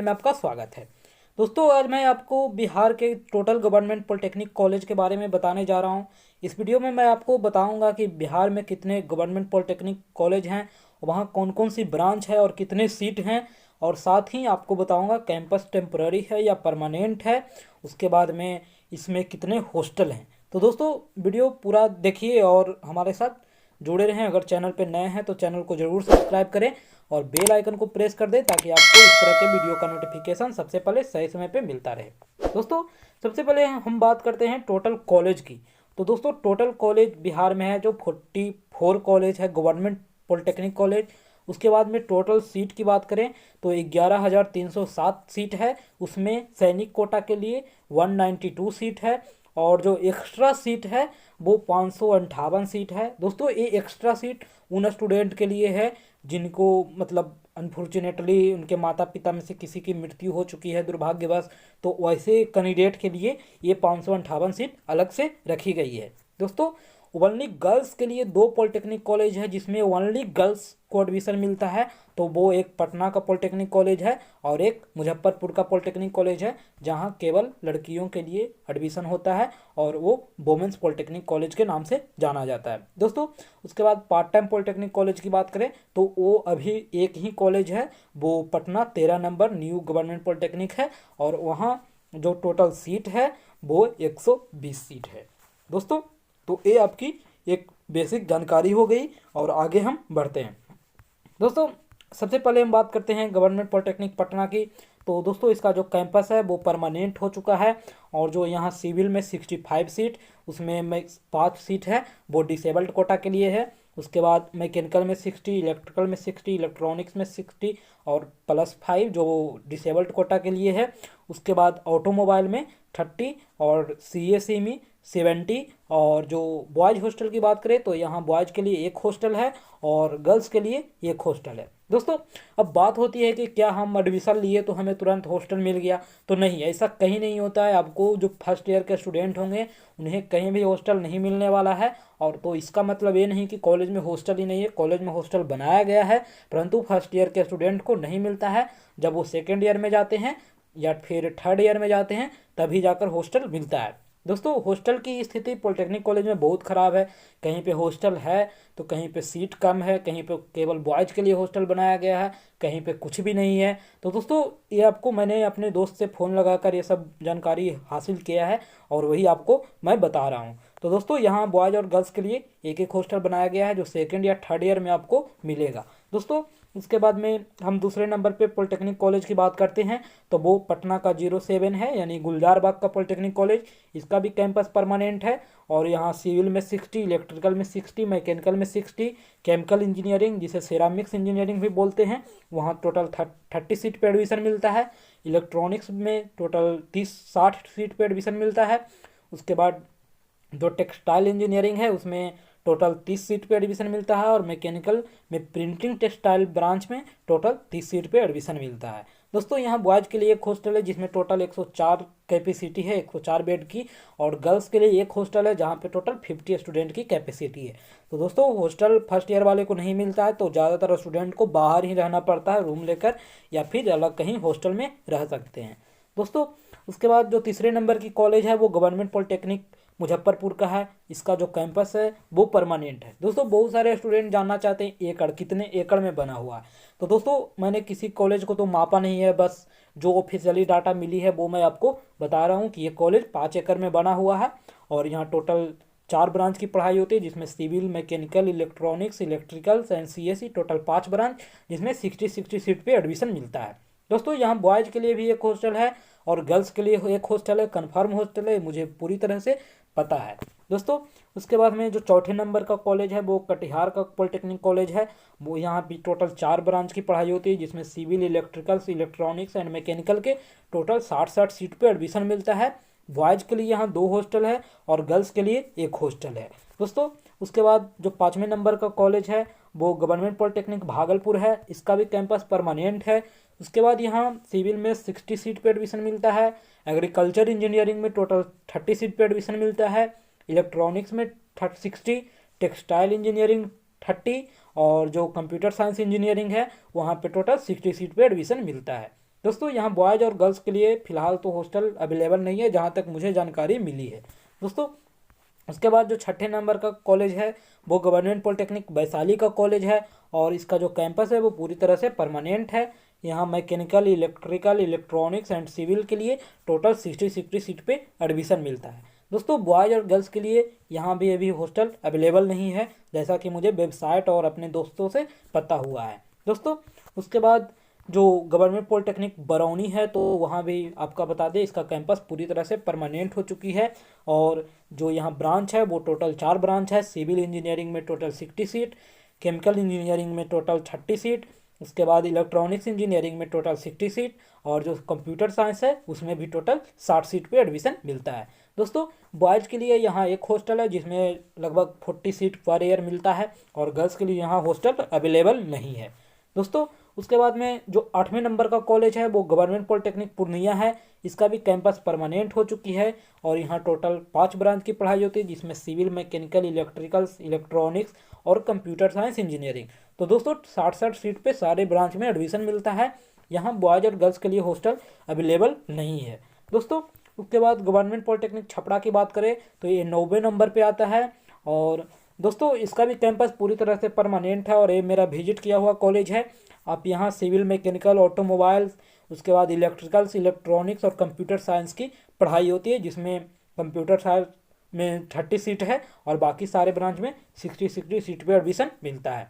में आपका स्वागत है। दोस्तों, आज मैं आपको बिहार के टोटल गवर्नमेंट पॉलिटेक्निक कॉलेज के बारे में बताने जा रहा हूं। इस वीडियो में मैं आपको बताऊंगा कि बिहार में कितने गवर्नमेंट पॉलिटेक्निक कॉलेज हैं, वहां कौन कौन सी ब्रांच है और कितने सीट हैं, और साथ ही आपको बताऊंगा कैंपस टेम्पररी है या परमानेंट है। उसके बाद में इसमें कितने हॉस्टल हैं। तो दोस्तों, वीडियो पूरा देखिए और हमारे साथ जुड़े रहें। अगर चैनल पर नए हैं तो चैनल को ज़रूर सब्सक्राइब करें और बेल आइकन को प्रेस कर दें ताकि आपको इस तरह के वीडियो का नोटिफिकेशन सबसे पहले सही समय पे मिलता रहे। दोस्तों, सबसे पहले हम बात करते हैं टोटल कॉलेज की। तो दोस्तों, टोटल कॉलेज बिहार में है जो 44 कॉलेज है गवर्नमेंट पॉलिटेक्निक कॉलेज। उसके बाद में टोटल सीट की बात करें तो 11,307 सीट है। उसमें सैनिक कोटा के लिए 192 सीट है और जो एक्स्ट्रा सीट है वो 558 सीट है। दोस्तों, ये एक्स्ट्रा सीट उन स्टूडेंट के लिए है जिनको मतलब अनफॉर्चुनेटली उनके माता पिता में से किसी की मृत्यु हो चुकी है दुर्भाग्यवश, तो वैसे कैंडिडेट के लिए ये 558 सीट अलग से रखी गई है। दोस्तों, ओनली गर्ल्स के लिए 2 पॉलिटेक्निक कॉलेज है जिसमें ओनली गर्ल्स को एडमिशन मिलता है। तो वो एक पटना का पॉलिटेक्निक कॉलेज है और एक मुजफ्फरपुर का पॉलिटेक्निक कॉलेज है जहां केवल लड़कियों के लिए एडमिशन होता है और वो वोमेंस पॉलिटेक्निक कॉलेज के नाम से जाना जाता है। दोस्तों, उसके बाद पार्ट टाइम पॉलिटेक्निक कॉलेज की बात करें तो वो अभी एक ही कॉलेज है, वो Patna 13 number new government polytechnic है और वहाँ जो टोटल सीट है वो 120 सीट है। दोस्तों, तो ये आपकी एक बेसिक जानकारी हो गई और आगे हम बढ़ते हैं। दोस्तों, सबसे पहले हम बात करते हैं गवर्नमेंट पॉलिटेक्निक पटना की। तो दोस्तों, इसका जो कैंपस है वो परमानेंट हो चुका है और जो यहाँ सिविल में 65 सीट, उसमें 5 सीट है वो डिसेबल्ड कोटा के लिए है। उसके बाद मैकेनिकल में 60, इलेक्ट्रिकल में 60, इलेक्ट्रॉनिक्स में 60 और +5 जो डिसेबल्ड कोटा के लिए है। उसके बाद ऑटोमोबाइल में 30 और CSE में 70। और जो बॉयज़ हॉस्टल की बात करें तो यहाँ बॉयज़ के लिए एक हॉस्टल है और गर्ल्स के लिए एक हॉस्टल है। दोस्तों, अब बात होती है कि क्या हम एडमिशन लिए तो हमें तुरंत हॉस्टल मिल गया, तो नहीं, ऐसा कहीं नहीं होता है। आपको जो फर्स्ट ईयर के स्टूडेंट होंगे उन्हें कहीं भी हॉस्टल नहीं मिलने वाला है। और तो इसका मतलब ये नहीं कि कॉलेज में हॉस्टल ही नहीं है, कॉलेज में हॉस्टल बनाया गया है, परंतु फर्स्ट ईयर के स्टूडेंट को नहीं मिलता है। जब वो सेकेंड ईयर में जाते हैं या फिर थर्ड ईयर में जाते हैं तभी जाकर हॉस्टल मिलता है। दोस्तों, हॉस्टल की स्थिति पॉलिटेक्निक कॉलेज में बहुत ख़राब है। कहीं पे हॉस्टल है तो कहीं पे सीट कम है, कहीं पे केवल बॉयज़ के लिए हॉस्टल बनाया गया है, कहीं पे कुछ भी नहीं है। तो दोस्तों, ये आपको मैंने अपने दोस्त से फ़ोन लगाकर ये सब जानकारी हासिल किया है और वही आपको मैं बता रहा हूँ। तो दोस्तों, यहाँ बॉयज़ और गर्ल्स के लिए एक एक हॉस्टल बनाया गया है जो सेकेंड या थर्ड ईयर में आपको मिलेगा। दोस्तों, उसके बाद में हम दूसरे नंबर पे पॉलिटेक्निक कॉलेज की बात करते हैं तो वो पटना का 07 है, यानी गुलजार बाग का पॉलिटेक्निक कॉलेज। इसका भी कैंपस परमानेंट है और यहाँ सिविल में 60, इलेक्ट्रिकल में 60, मैकेनिकल में 60, केमिकल इंजीनियरिंग जिसे सेरामिक्स इंजीनियरिंग भी बोलते हैं वहाँ टोटल 30 सीट पे एडमिशन मिलता है। इलेक्ट्रॉनिक्स में टोटल 60 सीट पे एडमिशन मिलता है। उसके बाद जो टेक्सटाइल इंजीनियरिंग है उसमें टोटल 30 सीट पे एडमिशन मिलता है और मैकेनिकल में प्रिंटिंग टेक्सटाइल ब्रांच में टोटल 30 सीट पे एडमिशन मिलता है। दोस्तों, यहाँ बॉयज़ के लिए एक हॉस्टल है जिसमें टोटल 104 कैपेसिटी है, 104 बेड की, और गर्ल्स के लिए एक हॉस्टल है जहाँ पे टोटल 50 स्टूडेंट की कैपेसिटी है। तो दोस्तों, हॉस्टल फर्स्ट ईयर वाले को नहीं मिलता है तो ज़्यादातर स्टूडेंट को बाहर ही रहना पड़ता है रूम लेकर, या फिर अलग कहीं हॉस्टल में रह सकते हैं। दोस्तों, उसके बाद जो तीसरे नंबर की कॉलेज है वो गवर्नमेंट पॉलिटेक्निक मुजफ्फरपुर का है। इसका जो कैंपस है वो परमानेंट है। दोस्तों, बहुत सारे स्टूडेंट जानना चाहते हैं एकड़ कितने एकड़ में बना हुआ है। तो दोस्तों, मैंने किसी कॉलेज को तो मापा नहीं है, बस जो ऑफिशियली डाटा मिली है वो मैं आपको बता रहा हूँ कि ये कॉलेज 5 एकड़ में बना हुआ है और यहाँ टोटल 4 ब्रांच की पढ़ाई होती है जिसमें civil, mechanical, electronics, electrical and CSE, total 5 branch जिसमें 60 सीट पे एडमिशन मिलता है। दोस्तों, यहाँ बॉयज़ के लिए भी एक हॉस्टल है और गर्ल्स के लिए एक हॉस्टल है, कन्फर्म हॉस्टल है, मुझे पूरी तरह से पता है। दोस्तों, उसके बाद में जो चौथे नंबर का कॉलेज है वो कटिहार का पॉलिटेक्निक कॉलेज है। वो यहाँ भी टोटल 4 ब्रांच की पढ़ाई होती है जिसमें civil, electrical, electronics and mechanical के टोटल 60 सीट पे एडमिशन मिलता है। बॉयज़ के लिए यहाँ 2 हॉस्टल है और गर्ल्स के लिए एक हॉस्टल है। दोस्तों, उसके बाद जो 5वें नंबर का कॉलेज है वो गवर्नमेंट पॉलिटेक्निक भागलपुर है। इसका भी कैंपस परमानेंट है। उसके बाद यहाँ सिविल में 60 सीट पे एडमिशन मिलता है, एग्रीकल्चर इंजीनियरिंग में टोटल 30 सीट पे एडमिशन मिलता है, इलेक्ट्रॉनिक्स में 60, टेक्सटाइल इंजीनियरिंग 30 और जो कंप्यूटर साइंस इंजीनियरिंग है वहाँ पे टोटल 60 सीट पे एडमिशन मिलता है। दोस्तों यहाँ बॉयज़ और गर्ल्स के लिए फ़िलहाल तो हॉस्टल अवेलेबल नहीं है, जहाँ तक मुझे जानकारी मिली है। दोस्तों उसके बाद जो छठे नंबर का कॉलेज है वो गवर्नमेंट पॉलिटेक्निक वैशाली का कॉलेज है, और इसका जो कैंपस है वो पूरी तरह से परमानेंट है। यहाँ mechanical, electrical, electronics and civil के लिए टोटल 60 सीट पे एडमिशन मिलता है। दोस्तों बॉयज़ और गर्ल्स के लिए यहाँ भी अभी हॉस्टल अवेलेबल नहीं है, जैसा कि मुझे वेबसाइट और अपने दोस्तों से पता हुआ है। दोस्तों उसके बाद जो गवर्नमेंट पॉलिटेक्निक बरौनी है, तो वहाँ भी आपका बता दें इसका कैंपस पूरी तरह से परमानेंट हो चुकी है, और जो यहाँ ब्रांच है वो टोटल 4 ब्रांच है। सिविल इंजीनियरिंग में टोटल 60 सीट, केमिकल इंजीनियरिंग में टोटल 30 सीट, उसके बाद इलेक्ट्रॉनिक्स इंजीनियरिंग में टोटल 60 सीट, और जो कंप्यूटर साइंस है उसमें भी टोटल 60 सीट पे एडमिशन मिलता है। दोस्तों बॉयज़ के लिए यहाँ एक हॉस्टल है जिसमें लगभग 40 सीट पर ईयर मिलता है, और गर्ल्स के लिए यहाँ हॉस्टल अवेलेबल नहीं है। दोस्तों उसके बाद में जो 8वें नंबर का कॉलेज है वो गवर्नमेंट पॉलिटेक्निक पूर्णिया है। इसका भी कैंपस परमानेंट हो चुकी है, और यहाँ टोटल 5 ब्रांच की पढ़ाई होती है, जिसमें सिविल, मैकेनिकल, इलेक्ट्रिकल, इलेक्ट्रॉनिक्स और कंप्यूटर साइंस इंजीनियरिंग। तो दोस्तों 60 सीट पे सारे ब्रांच में एडमिशन मिलता है। यहाँ बॉयज़ और गर्ल्स के लिए हॉस्टल अवेलेबल नहीं है। दोस्तों उसके बाद गवर्नमेंट पॉलिटेक्निक छपरा की बात करें तो ये 9वें नंबर पे आता है, और दोस्तों इसका भी कैंपस पूरी तरह से परमानेंट है, और ये मेरा विजिट किया हुआ कॉलेज है। आप यहाँ सिविल, मैकेनिकल, ऑटोमोबाइल्स, उसके बाद इलेक्ट्रिकल्स, इलेक्ट्रॉनिक्स और कंप्यूटर साइंस की पढ़ाई होती है, जिसमें कंप्यूटर साइंस में 30 सीट है, और बाकी सारे ब्रांच में 60 सीट पे एडमिशन मिलता है।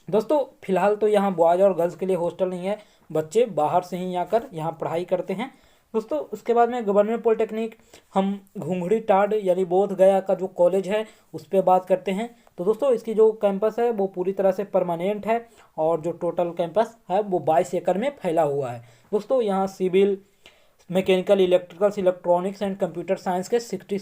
दोस्तों फिलहाल तो यहाँ बॉयज़ और गर्ल्स के लिए हॉस्टल नहीं है, बच्चे बाहर से ही आकर यहाँ पढ़ाई करते हैं। दोस्तों उसके बाद में गवर्नमेंट पॉलिटेक्निक हम घुंघड़ी टाड यानी बोध गया का जो कॉलेज है उस पर बात करते हैं। तो दोस्तों इसकी जो कैंपस है वो पूरी तरह से परमानेंट है, और जो टोटल कैंपस है वो 22 एकड़ में फैला हुआ है। दोस्तों यहाँ civil, mechanical, electricals, electronics and computer science के 60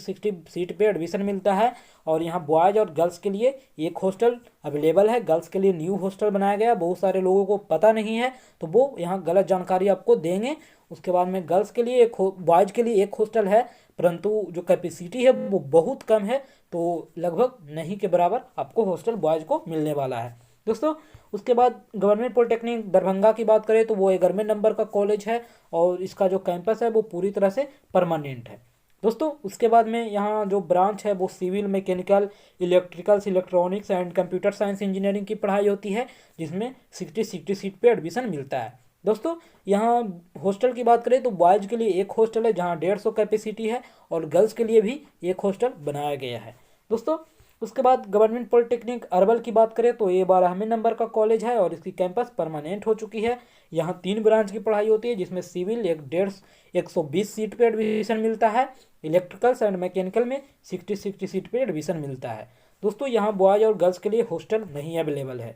सीट पे एडमिशन मिलता है, और यहाँ बॉयज़ और गर्ल्स के लिए एक हॉस्टल अवेलेबल है। गर्ल्स के लिए न्यू हॉस्टल बनाया गया, बहुत सारे लोगों को पता नहीं है, तो वो यहाँ गलत जानकारी आपको देंगे। उसके बाद में गर्ल्स के लिए बॉयज़ के लिए एक हॉस्टल है, परंतु जो कैपेसिटी है वो बहुत कम है, तो लगभग नहीं के बराबर आपको हॉस्टल बॉयज़ को मिलने वाला है। दोस्तों उसके बाद गवर्नमेंट पॉलिटेक्निक दरभंगा की बात करें तो वो 11वें नंबर का कॉलेज है, और इसका जो कैंपस है वो पूरी तरह से परमानेंट है। दोस्तों उसके बाद में यहाँ जो ब्रांच है वो civil, mechanical, electricals, electronics and computer science engineering की पढ़ाई होती है, जिसमें 60 सीट पे एडमिशन मिलता है। दोस्तों यहाँ हॉस्टल की बात करें तो बॉयज़ के लिए एक हॉस्टल है जहाँ 150 कैपेसिटी है, और गर्ल्स के लिए भी एक हॉस्टल बनाया गया है। दोस्तों उसके बाद गवर्नमेंट पॉलिटेक्निक अरवल की बात करें तो ये 12वें नंबर का कॉलेज है, और इसकी कैंपस परमानेंट हो चुकी है। यहाँ 3 ब्रांच की पढ़ाई होती है, जिसमें सिविल 120 सीट पे एडमिशन मिलता है, इलेक्ट्रिकल्स एंड मैकेनिकल में 60 सीट पे एडमिशन मिलता है। दोस्तों यहाँ बॉयज़ और गर्ल्स के लिए हॉस्टल नहीं अवेलेबल है।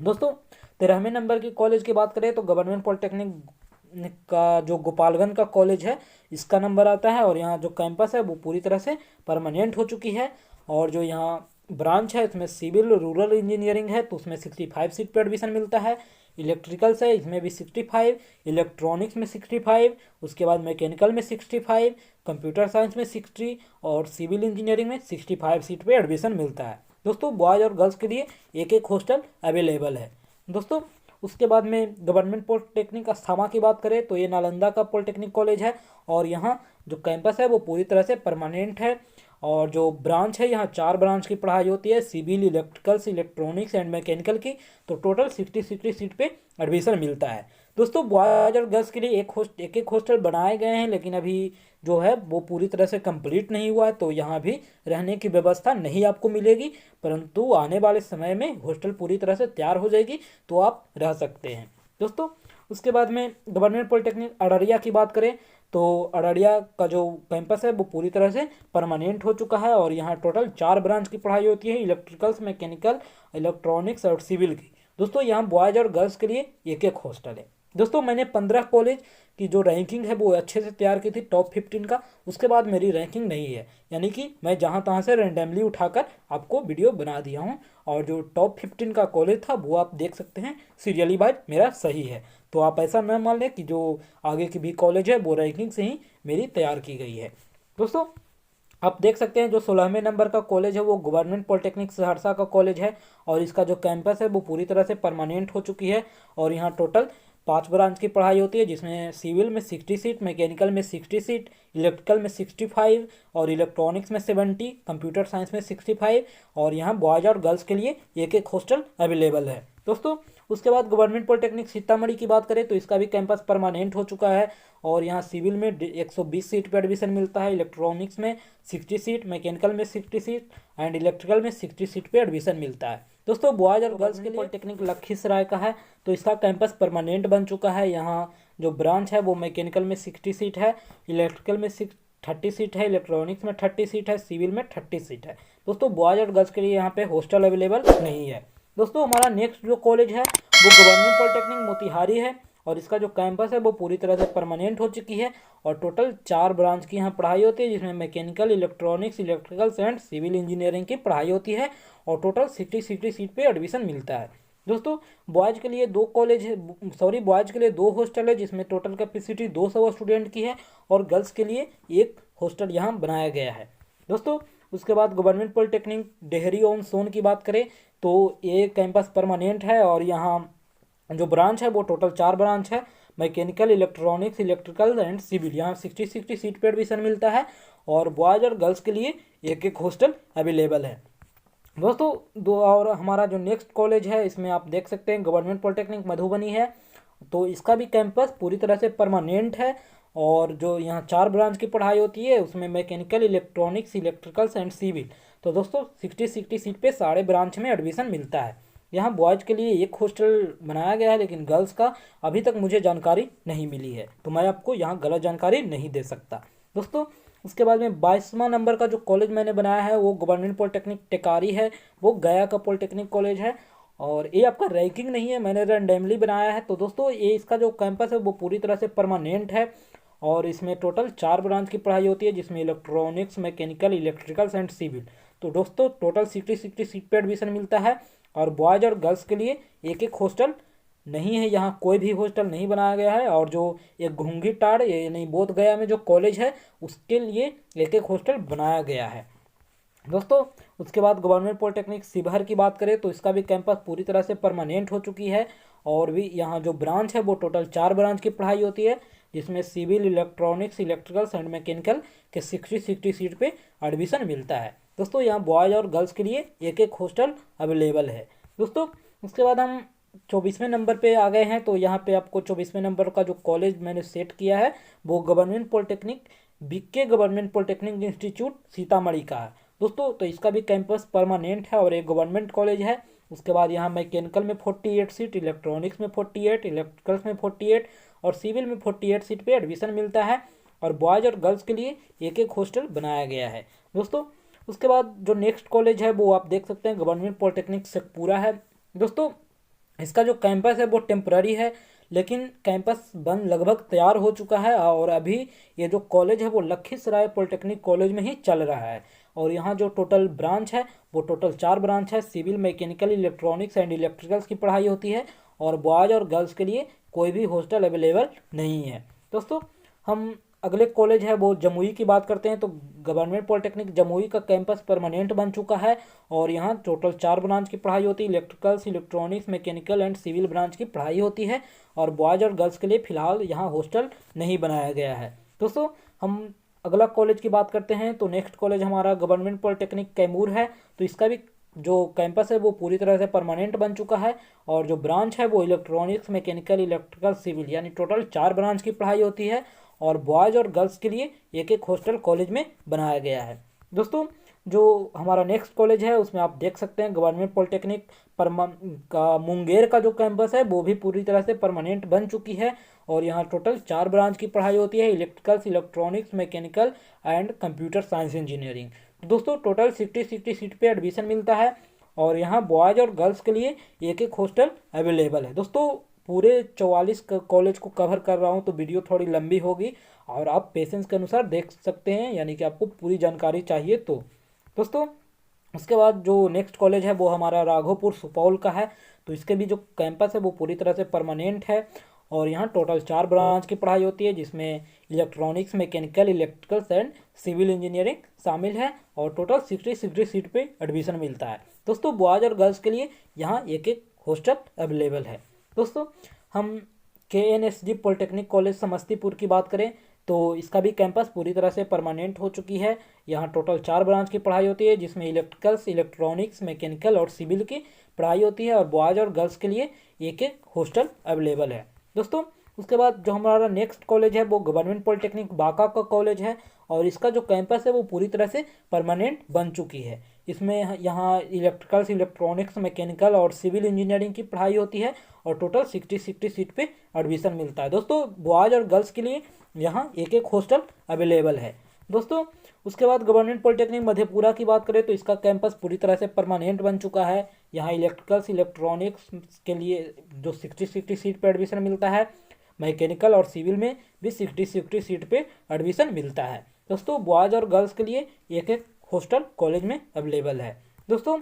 दोस्तों 13वें नंबर की कॉलेज की बात करें तो गवर्नमेंट पॉलिटेक्निक का जो गोपालगंज का कॉलेज है इसका नंबर आता है, और यहाँ जो कैंपस है वो पूरी तरह से परमानेंट हो चुकी है, और जो यहाँ ब्रांच है इसमें सिविल, रूरल इंजीनियरिंग है तो उसमें 65 सीट पर एडमिशन मिलता है, इलेक्ट्रिकल्स है इसमें भी 65, इलेक्ट्रॉनिक्स में 65, उसके बाद मैकेनिकल में 65, कंप्यूटर साइंस में 60 और सिविल इंजीनियरिंग में 65 सीट पे एडमिशन मिलता है। दोस्तों बॉयज़ और गर्ल्स के लिए एक एक हॉस्टल अवेलेबल है। दोस्तों उसके बाद में गवर्नमेंट पॉलिटेक्निक अस्थामा की बात करें तो ये नालंदा का पॉलिटेक्निक कॉलेज है, और यहाँ जो कैंपस है वो पूरी तरह से परमानेंट है, और जो ब्रांच है यहाँ 4 ब्रांच की पढ़ाई होती है, civil, electricals, electronics and mechanical की, तो टोटल 60 सीट पे एडमिशन मिलता है। दोस्तों बॉयज़ और गर्ल्स के लिए एक एक हॉस्टल बनाए गए हैं, लेकिन अभी जो है वो पूरी तरह से कंप्लीट नहीं हुआ है, तो यहाँ भी रहने की व्यवस्था नहीं आपको मिलेगी, परंतु आने वाले समय में हॉस्टल पूरी तरह से तैयार हो जाएगी तो आप रह सकते हैं। दोस्तों उसके बाद में गवर्नमेंट पॉलिटेक्निक अररिया की बात करें तो अररिया का जो कैंपस है वो पूरी तरह से परमानेंट हो चुका है, और यहाँ टोटल 4 ब्रांच की पढ़ाई होती है, इलेक्ट्रिकल्स, मैकेनिकल, इलेक्ट्रॉनिक्स और सिविल की। दोस्तों यहाँ बॉयज़ और गर्ल्स के लिए एक एक हॉस्टल है। दोस्तों मैंने 15 कॉलेज की जो रैंकिंग है वो अच्छे से तैयार की थी, टॉप 15 का, उसके बाद मेरी रैंकिंग नहीं है, यानी कि मैं जहाँ तहाँ से रैंडमली उठाकर आपको वीडियो बना दिया हूँ, और जो टॉप 15 का कॉलेज था वो आप देख सकते हैं सीरियली वाइज मेरा सही है, तो आप ऐसा न मान लें कि जो आगे की भी कॉलेज है वो रैंकिंग से ही मेरी तैयार की गई है। दोस्तों आप देख सकते हैं जो 16वें नंबर का कॉलेज है वो गवर्नमेंट पॉलिटेक्निक सहरसा का कॉलेज है, और इसका जो कैंपस है वो पूरी तरह से परमानेंट हो चुकी है, और यहाँ टोटल 5 ब्रांच की पढ़ाई होती है, जिसमें सिविल में 60 सीट, मैकेनिकल में 60 सीट, इलेक्ट्रिकल में 65 और इलेक्ट्रॉनिक्स में 70, कंप्यूटर साइंस में 65 और यहाँ बॉयज़ और गर्ल्स के लिए एक एक हॉस्टल अवेलेबल है दोस्तों। उसके बाद गवर्नमेंट पॉलिटेक्निक सीतामढ़ी की बात करें तो इसका भी कैंपस परमानेंट हो चुका है और यहाँ सिविल में 120 सीट पर एडमिशन मिलता है, इलेक्ट्रॉनिक्स में 60 सीट, मैकेनिकल में 60 सीट एंड इलेक्ट्रिकल में 60 सीट पे एडमिशन मिलता है दोस्तों। बॉयज़ और गर्ल्स के लिए पॉलिटेक्निक लखीसराय का है तो इसका कैंपस परमानेंट बन चुका है। यहाँ जो ब्रांच है वो मैकेनिकल में 60 सीट है, इलेक्ट्रिकल में 30 सीट है, इलेक्ट्रॉनिक्स में 30 सीट है, सिविल में 30 सीट है दोस्तों। बॉयज़ और गर्ल्स के लिए यहाँ पे हॉस्टल अवेलेबल नहीं है दोस्तों। हमारा नेक्स्ट जो कॉलेज है वो गवर्नमेंट पॉलिटेक्निक मोतिहारी है और इसका जो कैंपस है वो पूरी तरह से परमानेंट हो चुकी है और टोटल 4 ब्रांच की यहाँ पढ़ाई होती है, जिसमें mechanical, electronics, electricals and civil engineering की पढ़ाई होती है और टोटल 60 सीट पे एडमिशन मिलता है दोस्तों। बॉयज़ के लिए 2 कॉलेज है, बॉयज़ के लिए 2 हॉस्टल है, जिसमें टोटल कैपेसिटी 200 स्टूडेंट की है और गर्ल्स के लिए एक हॉस्टल यहाँ बनाया गया है दोस्तों। उसके बाद गवर्नमेंट पॉलिटेक्निक डेहरी ऑन सोन की बात करें तो ये कैंपस परमानेंट है और यहाँ जो ब्रांच है वो टोटल 4 ब्रांच है, mechanical, electronics, electrical and civil. यहाँ 60 सीट पे एडमिशन मिलता है और बॉयज़ और गर्ल्स के लिए एक एक हॉस्टल अवेलेबल है दोस्तों। और हमारा जो नेक्स्ट कॉलेज है इसमें आप देख सकते हैं गवर्नमेंट पॉलिटेक्निक मधुबनी है तो इसका भी कैंपस पूरी तरह से परमानेंट है और जो यहाँ 4 ब्रांच की पढ़ाई होती है उसमें mechanical, electronics, electricals and civil. तो दोस्तों 60 सीट पे सारे ब्रांच में एडमिशन मिलता है। यहाँ बॉयज़ के लिए एक हॉस्टल बनाया गया है लेकिन गर्ल्स का अभी तक मुझे जानकारी नहीं मिली है तो मैं आपको यहाँ गलत जानकारी नहीं दे सकता दोस्तों। उसके बाद में 22वां नंबर का जो कॉलेज मैंने बनाया है वो गवर्नमेंट पॉलिटेक्निक टेकारी है, वो गया का पॉलिटेक्निक कॉलेज है और ये आपका रैंकिंग नहीं है, मैंने रैंडमली बनाया है। तो दोस्तों ये इसका जो कैंपस है वो पूरी तरह से परमानेंट है और इसमें टोटल 4 ब्रांच की पढ़ाई होती है, जिसमें electronics, mechanical, electricals and civil. तो दोस्तों टोटल 60 सीट पे एडमिशन मिलता है और बॉयज़ और गर्ल्स के लिए एक एक हॉस्टल नहीं है, यहाँ कोई भी हॉस्टल नहीं बनाया गया है। और जो एक घुंगी टाड़ यानी बोध गया में जो कॉलेज है उसके लिए एक एक हॉस्टल बनाया गया है दोस्तों। उसके बाद गवर्नमेंट पॉलिटेक्निक शिवहर की बात करें तो इसका भी कैंपस पूरी तरह से परमानेंट हो चुकी है और भी यहाँ जो ब्रांच है वो टोटल 4 ब्रांच की पढ़ाई होती है, जिसमें civil, electronics, electricals and mechanical के 60 सीट पे एडमिशन मिलता है दोस्तों। यहाँ बॉयज़ और गर्ल्स के लिए एक एक हॉस्टल अवेलेबल है दोस्तों। उसके बाद हम 24वें नंबर पे आ गए हैं तो यहाँ पे आपको 24वें नंबर का जो कॉलेज मैंने सेट किया है वो government polytechnic BK government polytechnic institute Sitamarhi का है दोस्तों। तो इसका भी कैंपस परमानेंट है और एक गवर्नमेंट कॉलेज है। उसके बाद यहाँ मैकेनिकल में 48 सीट, इलेक्ट्रॉनिक्स में 48, इलेक्ट्रिकल्स में 48 और सिविल में 48 सीट पे एडमिशन मिलता है और बॉयज़ और गर्ल्स के लिए एक एक हॉस्टल बनाया गया है दोस्तों। उसके बाद जो नेक्स्ट कॉलेज है वो आप देख सकते हैं गवर्नमेंट पॉलिटेक्निक शेखपुरा है दोस्तों। इसका जो कैंपस है वो टेम्पररी है लेकिन कैंपस बन लगभग तैयार हो चुका है और अभी ये जो कॉलेज है वो लखीसराय पॉलिटेक्निक कॉलेज में ही चल रहा है और यहाँ जो टोटल ब्रांच है वो टोटल 4 ब्रांच है, civil, mechanical, electronics and electricals की पढ़ाई होती है और बॉयज़ और गर्ल्स के लिए कोई भी हॉस्टल अवेलेबल नहीं है दोस्तों। हम अगले कॉलेज है वो जमुई की बात करते हैं तो गवर्नमेंट पॉलिटेक्निक जमुई का कैंपस परमानेंट बन चुका है और यहाँ टोटल 4 ब्रांच की पढ़ाई होती है, electricals, electronics, mechanical and civil branch की पढ़ाई होती है और बॉयज़ और गर्ल्स के लिए फ़िलहाल यहाँ हॉस्टल नहीं बनाया गया है दोस्तों। हम अगला कॉलेज की बात करते हैं तो नेक्स्ट कॉलेज हमारा गवर्नमेंट पॉलिटेक्निक कैमूर है तो इसका भी जो कैंपस है वो पूरी तरह से परमानेंट बन चुका है और जो ब्रांच है वो इलेक्ट्रॉनिक्स, मैकेनिकल, इलेक्ट्रिकल, सिविल यानी टोटल 4 ब्रांच की पढ़ाई होती है और बॉयज़ और गर्ल्स के लिए एक एक हॉस्टल कॉलेज में बनाया गया है दोस्तों। जो हमारा नेक्स्ट कॉलेज है उसमें आप देख सकते हैं गवर्नमेंट पॉलिटेक्निक का मुंगेर का जो कैंपस है वो भी पूरी तरह से परमानेंट बन चुकी है और यहाँ टोटल 4 ब्रांच की पढ़ाई होती है, electricals, electronics, mechanical and computer science engineering. दोस्तों टोटल 60 सीट पे एडमिशन मिलता है और यहाँ बॉयज़ और गर्ल्स के लिए एक एक हॉस्टल अवेलेबल है दोस्तों। पूरे 44 कॉलेज को कवर कर रहा हूँ तो वीडियो थोड़ी लंबी होगी और आप पेशेंस के अनुसार देख सकते हैं, यानी कि आपको पूरी जानकारी चाहिए तो दोस्तों। उसके बाद जो नेक्स्ट कॉलेज है वो हमारा राघोपुर सुपौल का है तो इसके भी जो कैंपस है वो पूरी तरह से परमानेंट है और यहाँ टोटल 4 ब्रांच की पढ़ाई होती है, जिसमें electronics, mechanical, electricals and civil engineering शामिल है और टोटल 60 सीट पे एडमिशन मिलता है दोस्तों। बॉयज़ और गर्ल्स के लिए यहाँ एक एक हॉस्टल अवेलेबल है दोस्तों। हम KNSG पॉलिटेक्निक कॉलेज समस्तीपुर की बात करें तो इसका भी कैंपस पूरी तरह से परमानेंट हो चुकी है। यहाँ टोटल 4 ब्रांच की पढ़ाई होती है, जिसमें इलेक्ट्रिकल्स, इलेक्ट्रॉनिक्स, मैकेनिकल और सिविल की पढ़ाई होती है, और बॉयज़ और गर्ल्स के लिए एक एक हॉस्टल अवेलेबल है दोस्तों। उसके बाद जो हमारा नेक्स्ट कॉलेज है वो गवर्नमेंट पॉलिटेक्निक बांका का कॉलेज है, और इसका जो कैंपस है वो पूरी तरह से परमानेंट बन चुकी है। इसमें यहाँ इलेक्ट्रिकल्स, इलेक्ट्रॉनिक्स, मैकेनिकल और सिविल इंजीनियरिंग की पढ़ाई होती है, और टोटल 60 सीट पे एडमिशन मिलता है दोस्तों। बॉयज़ और गर्ल्स के लिए यहाँ एक एक हॉस्टल अवेलेबल है दोस्तों। उसके बाद गवर्नमेंट पॉलिटेक्निक मधेपुरा की बात करें तो इसका कैंपस पूरी तरह से परमानेंट बन चुका है। यहाँ इलेक्ट्रिकल्स, इलेक्ट्रॉनिक्स के लिए जो 60 सीट पर एडमिशन मिलता है, मैकेनिकल और सिविल में भी 60 सीट पे एडमिशन मिलता है दोस्तों। बॉयज़ और गर्ल्स के लिए एक एक हॉस्टल कॉलेज में अवेलेबल है दोस्तों।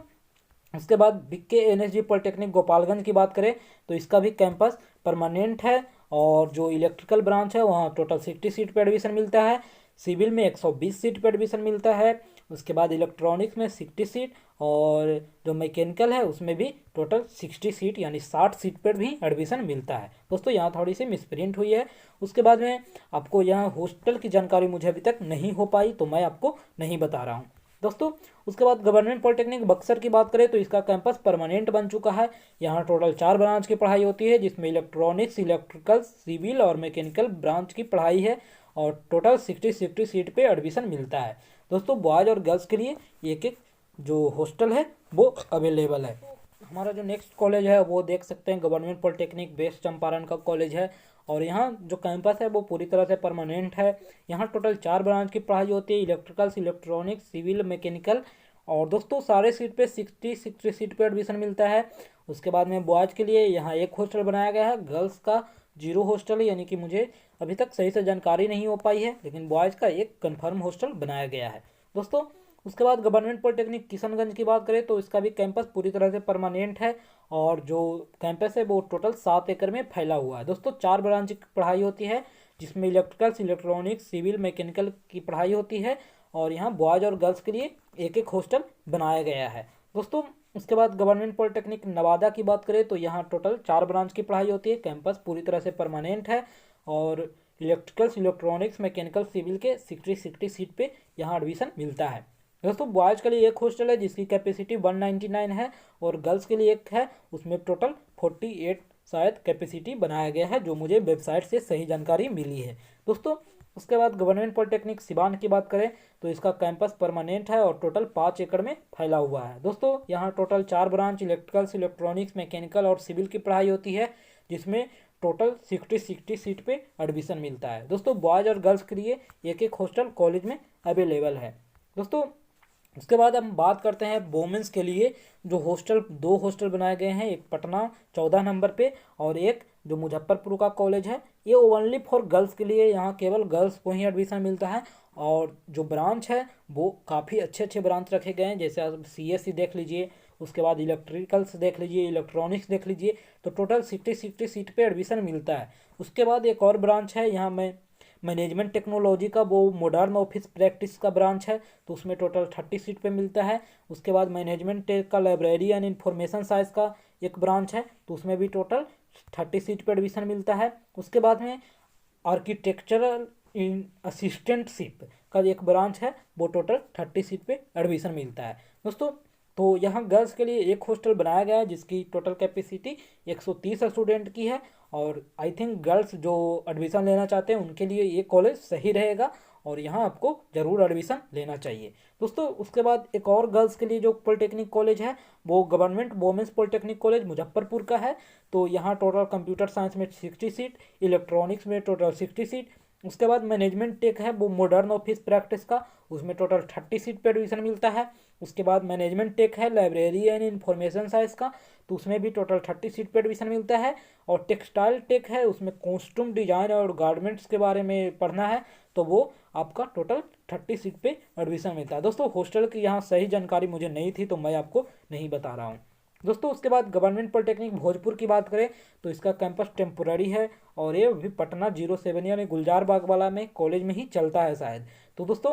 उसके बाद KNSG पॉलिटेक्निक गोपालगंज की बात करें तो इसका भी कैंपस परमानेंट है, और जो इलेक्ट्रिकल ब्रांच है वहाँ टोटल 60 सीट पर एडमिशन मिलता है, सिविल में 120 सीट पर एडमिशन मिलता है। उसके बाद इलेक्ट्रॉनिक्स में 60 सीट, और जो मैकेनिकल है उसमें भी टोटल 60 सीट यानी 60 सीट पर भी एडमिशन मिलता है दोस्तों। यहाँ थोड़ी सी मिसप्रिंट हुई है। उसके बाद में आपको यहाँ हॉस्टल की जानकारी मुझे अभी तक नहीं हो पाई, तो मैं आपको नहीं बता रहा हूँ दोस्तों। उसके बाद गवर्नमेंट पॉलिटेक्निक बक्सर की बात करें तो इसका कैंपस परमानेंट बन चुका है। यहाँ टोटल 4 ब्रांच की पढ़ाई होती है, जिसमें इलेक्ट्रॉनिक्स, इलेक्ट्रिकल, सिविल और मैकेनिकल ब्रांच की पढ़ाई है, और टोटल 60 सीट पे एडमिशन मिलता है दोस्तों। बॉयज़ और गर्ल्स के लिए एक एक जो हॉस्टल है वो अवेलेबल है। हमारा जो नेक्स्ट कॉलेज है वो देख सकते हैं गवर्नमेंट पॉलिटेक्निक वेस्ट चंपारण का कॉलेज है, और यहाँ जो कैंपस है वो पूरी तरह से परमानेंट है। यहाँ टोटल 4 ब्रांच की पढ़ाई होती है, इलेक्ट्रिकल्स, इलेक्ट्रॉनिक्स, सिविल, मैकेनिकल, और दोस्तों सारे सीट पे 60 सीट पे एडमिशन मिलता है। उसके बाद में बॉयज़ के लिए यहाँ एक हॉस्टल बनाया गया है, गर्ल्स का 0 हॉस्टल है, यानी कि मुझे अभी तक सही से जानकारी नहीं हो पाई है, लेकिन बॉयज़ का एक कन्फर्म हॉस्टल बनाया गया है दोस्तों। उसके बाद गवर्नमेंट पॉलिटेक्निक किशनगंज की बात करें तो इसका भी कैंपस पूरी तरह से परमानेंट है, और जो कैंपस है वो टोटल 7 एकड़ में फैला हुआ है दोस्तों। 4 ब्रांच की पढ़ाई होती है, जिसमें इलेक्ट्रिकल्स, इलेक्ट्रॉनिक्स, सिविल, मैकेनिकल की पढ़ाई होती है, और यहाँ बॉयज़ और गर्ल्स के लिए एक एक हॉस्टल बनाया गया है दोस्तों। उसके बाद गवर्नमेंट पॉलिटेक्निक नवादा की बात करें तो यहाँ टोटल 4 ब्रांच की पढ़ाई होती है, कैंपस पूरी तरह से परमानेंट है, और इलेक्ट्रिकल्स, इलेक्ट्रॉनिक्स, मैकेनिकल, सिविल के 60 सीट पे यहाँ एडमिशन मिलता है दोस्तों। बॉयज़ के लिए एक हॉस्टल है जिसकी कैपेसिटी 199 है, और गर्ल्स के लिए एक है, उसमें टोटल 48 शायद कैपेसिटी बनाया गया है, जो मुझे वेबसाइट से सही जानकारी मिली है दोस्तों। उसके बाद गवर्नमेंट पॉलिटेक्निक सिवान की बात करें तो इसका कैंपस परमानेंट है, और टोटल 5 एकड़ में फैला हुआ है दोस्तों। यहाँ total 4 branch electricals, electronics, mechanical और सिविल की पढ़ाई होती है, जिसमें टोटल 60 सीट पे एडमिशन मिलता है दोस्तों। बॉयज़ और गर्ल्स के लिए एक एक हॉस्टल कॉलेज में अवेलेबल है दोस्तों। उसके बाद हम बात करते हैं वोमेंस के लिए जो हॉस्टल, 2 हॉस्टल बनाए गए हैं, एक पटना 14 नंबर पे और एक जो मुजफ्फरपुर का कॉलेज है। ये ओनली फॉर गर्ल्स के लिए, यहाँ केवल गर्ल्स को ही एडमिशन मिलता है, और जो ब्रांच है वो काफ़ी अच्छे अच्छे ब्रांच रखे गए हैं, जैसे आप CSE देख लीजिए, उसके बाद इलेक्ट्रिकल्स देख लीजिए, इलेक्ट्रॉनिक्स देख लीजिए, तो टोटल 60 सीट पे एडमिशन मिलता है। उसके बाद एक और ब्रांच है यहाँ में मैनेजमेंट टेक्नोलॉजी का, वो मॉडर्न ऑफिस प्रैक्टिस का ब्रांच है, तो उसमें टोटल 30 सीट पे मिलता है। उसके बाद मैनेजमेंट टेक का लाइब्रेरी एंड इंफॉर्मेशन साइंस का एक ब्रांच है, तो उसमें भी टोटल 30 सीट पे एडमिशन मिलता है। उसके बाद में आर्किटेक्चरल इन असिस्टेंटशिप का एक ब्रांच है, वो टोटल 30 सीट पे एडमिशन मिलता है दोस्तों। तो यहाँ गर्ल्स के लिए एक हॉस्टल बनाया गया है जिसकी टोटल कैपेसिटी 130 स्टूडेंट की है, और आई थिंक गर्ल्स जो एडमिशन लेना चाहते हैं उनके लिए ये कॉलेज सही रहेगा, और यहाँ आपको ज़रूर एडमिशन लेना चाहिए दोस्तों। उसके बाद एक और गर्ल्स के लिए जो पॉलिटेक्निक कॉलेज है वो government women's polytechnic college Muzaffarpur का है, तो यहाँ टोटल कंप्यूटर साइंस में 60 सीट, इलेक्ट्रॉनिक्स में टोटल 60 सीट। उसके बाद मैनेजमेंट टेक है वो मॉडर्न ऑफिस प्रैक्टिस का, उसमें टोटल 30 सीट पर एडमिशन मिलता है। उसके बाद मैनेजमेंट टेक है लाइब्रेरी एंड इंफॉर्मेशन साइंस का, तो उसमें भी टोटल 30 सीट पर एडमिशन मिलता है। और टेक्सटाइल टेक है, उसमें कॉस्ट्यूम डिजाइन और गारमेंट्स के बारे में पढ़ना है, तो वो आपका टोटल 30 सीट पे एडमिशन मिलता है दोस्तों। हॉस्टल की यहाँ सही जानकारी मुझे नहीं थी, तो मैं आपको नहीं बता रहा हूँ दोस्तों। उसके बाद गवर्नमेंट पॉलिटेक्निक भोजपुर की बात करें तो इसका कैंपस टेम्पोररी है, और ये भी पटना 07 यानी गुलजार बाग वाला में कॉलेज में ही चलता है शायद। तो दोस्तों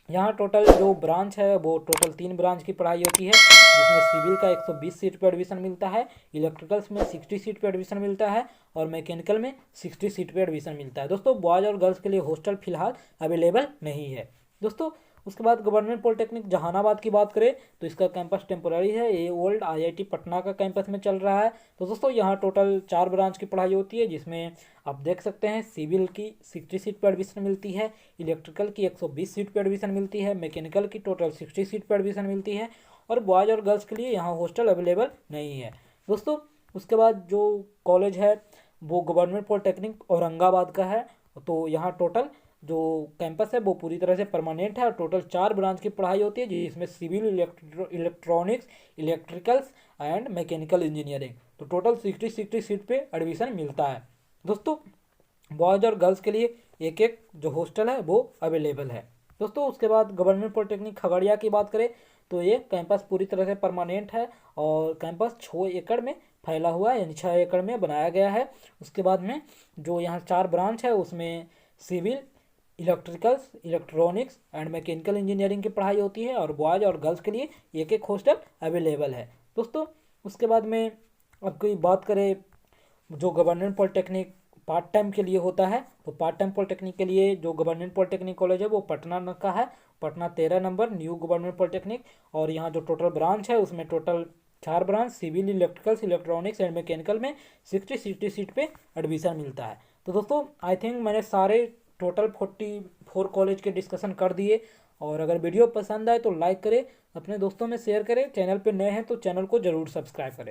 यहाँ टोटल जो ब्रांच है वो टोटल 3 ब्रांच की पढ़ाई होती है, जिसमें सिविल का 120 सीट पे एडमिशन मिलता है, इलेक्ट्रिकल्स में 60 सीट पे एडमिशन मिलता है और मैकेनिकल में 60 सीट पे एडमिशन मिलता है। दोस्तों बॉयज़ और गर्ल्स के लिए हॉस्टल फिलहाल अवेलेबल नहीं है। दोस्तों उसके बाद गवर्नमेंट पॉलिटेक्निक जहानाबाद की बात करें तो इसका कैंपस टेम्पोररी है, ये ओल्ड आईआईटी पटना का कैंपस में चल रहा है। तो दोस्तों यहाँ टोटल 4 ब्रांच की पढ़ाई होती है, जिसमें आप देख सकते हैं सिविल की 60 सीट पर एडमिशन मिलती है, इलेक्ट्रिकल की 120 सीट पर एडमिशन मिलती है, मैकेनिकल की टोटल 60 सीट पर एडमिशन मिलती है और बॉयज़ और गर्ल्स के लिए यहाँ हॉस्टल अवेलेबल नहीं है। दोस्तों उसके बाद जो कॉलेज है वो गवर्नमेंट पॉलिटेक्निक औरंगाबाद का है। तो यहाँ टोटल जो कैंपस है वो पूरी तरह से परमानेंट है और टोटल 4 ब्रांच की पढ़ाई होती है, जिसमें civil, electronics, electricals and mechanical engineering. तो टोटल 60 सीट पे एडमिशन मिलता है। दोस्तों बॉयज़ और गर्ल्स के लिए एक एक जो हॉस्टल है वो अवेलेबल है। दोस्तों उसके बाद गवर्नमेंट पॉलिटेक्निक खगड़िया की बात करें तो ये कैंपस पूरी तरह से परमानेंट है और कैंपस 6 एकड़ में फैला हुआ है, यानी 6 एकड़ में बनाया गया है। उसके बाद में जो यहाँ 4 ब्रांच है उसमें civil, electricals, electronics and mechanical engineering की पढ़ाई होती है और बॉयज़ और गर्ल्स के लिए एक एक हॉस्टल अवेलेबल है। दोस्तों उसके बाद में अब कोई बात करें जो गवर्नमेंट पॉलिटेक्निक पार्ट टाइम के लिए होता है, तो पार्ट टाइम पॉलिटेक्निक के लिए जो गवर्नमेंट पॉलिटेक्निक कॉलेज है वो पटना का है, Patna 13 number new government polytechnic. और यहाँ जो टोटल ब्रांच है उसमें total 4 branch civil, electricals, electronics and mechanical में 60 सीट पे एडमिशन मिलता है। तो दोस्तों आई थिंक मैंने सारे टोटल 44 कॉलेज के डिस्कशन कर दिए। और अगर वीडियो पसंद आए तो लाइक करें, अपने दोस्तों में शेयर करें, चैनल पर नए हैं तो चैनल को ज़रूर सब्सक्राइब करें।